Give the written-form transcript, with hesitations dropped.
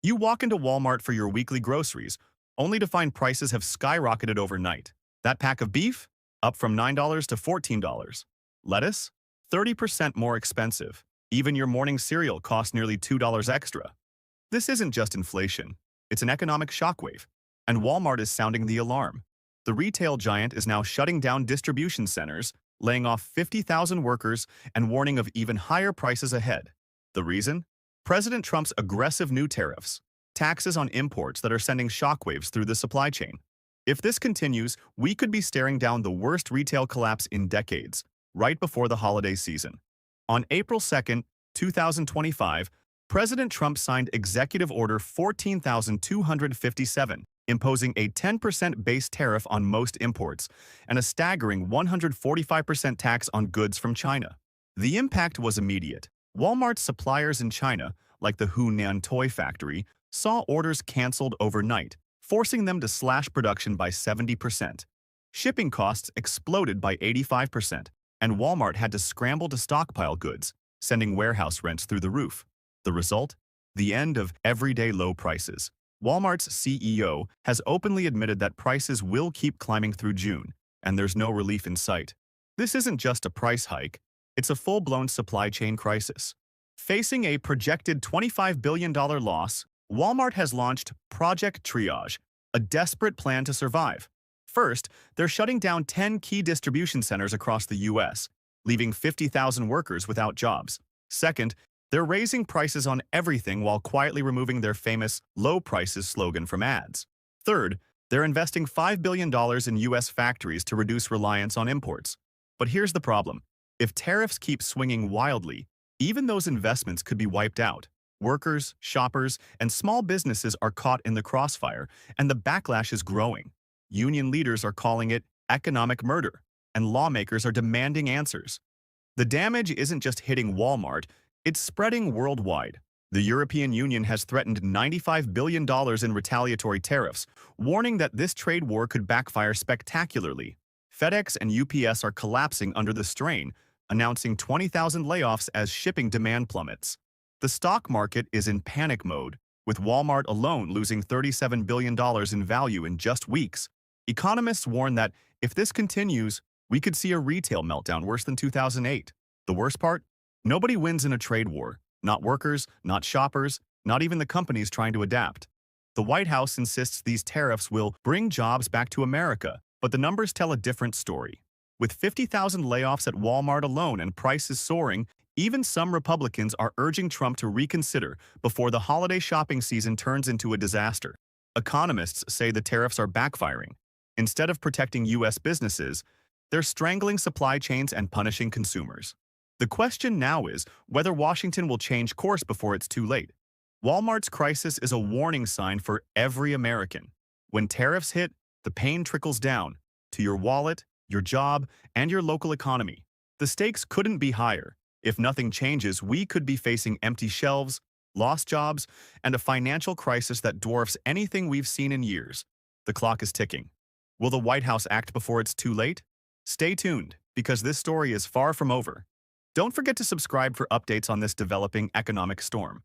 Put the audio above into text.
You walk into Walmart for your weekly groceries, only to find prices have skyrocketed overnight. That pack of beef? Up from $9 to $14. Lettuce? 30% more expensive. Even your morning cereal costs nearly $2 extra. This isn't just inflation, it's an economic shockwave, and Walmart is sounding the alarm. The retail giant is now shutting down distribution centers, laying off 50,000 workers, and warning of even higher prices ahead. The reason? President Trump's aggressive new tariffs, taxes on imports that are sending shockwaves through the supply chain. If this continues, we could be staring down the worst retail collapse in decades, right before the holiday season. On April 2nd, 2025, President Trump signed Executive Order 14,257, imposing a 10% base tariff on most imports and a staggering 145% tax on goods from China. The impact was immediate. Walmart's suppliers in China, like the Hunan toy factory, saw orders canceled overnight, forcing them to slash production by 70%. Shipping costs exploded by 85%, and Walmart had to scramble to stockpile goods, sending warehouse rents through the roof. The result? The end of everyday low prices. Walmart's CEO has openly admitted that prices will keep climbing through June, and there's no relief in sight. This isn't just a price hike, it's a full-blown supply chain crisis. Facing a projected $25 billion loss, Walmart has launched Project Triage, a desperate plan to survive. First, they're shutting down 10 key distribution centers across the U.S., leaving 50,000 workers without jobs. Second, they're raising prices on everything while quietly removing their famous low prices slogan from ads. Third, they're investing $5 billion in U.S. factories to reduce reliance on imports. But here's the problem. If tariffs keep swinging wildly, even those investments could be wiped out. Workers, shoppers, and small businesses are caught in the crossfire, and the backlash is growing. Union leaders are calling it economic murder, and lawmakers are demanding answers. The damage isn't just hitting Walmart, it's spreading worldwide. The European Union has threatened $95 billion in retaliatory tariffs, warning that this trade war could backfire spectacularly. FedEx and UPS are collapsing under the strain, announcing 20,000 layoffs as shipping demand plummets. The stock market is in panic mode, with Walmart alone losing $37 billion in value in just weeks. Economists warn that if this continues, we could see a retail meltdown worse than 2008. The worst part? Nobody wins in a trade war. Not workers, not shoppers, not even the companies trying to adapt. The White House insists these tariffs will bring jobs back to America, but the numbers tell a different story. With 50,000 layoffs at Walmart alone and prices soaring, even some Republicans are urging Trump to reconsider before the holiday shopping season turns into a disaster. Economists say the tariffs are backfiring. Instead of protecting U.S. businesses, they're strangling supply chains and punishing consumers. The question now is whether Washington will change course before it's too late. Walmart's crisis is a warning sign for every American. When tariffs hit, the pain trickles down to your wallet, your job, and your local economy. The stakes couldn't be higher. If nothing changes, we could be facing empty shelves, lost jobs, and a financial crisis that dwarfs anything we've seen in years. The clock is ticking. Will the White House act before it's too late? Stay tuned, because this story is far from over. Don't forget to subscribe for updates on this developing economic storm.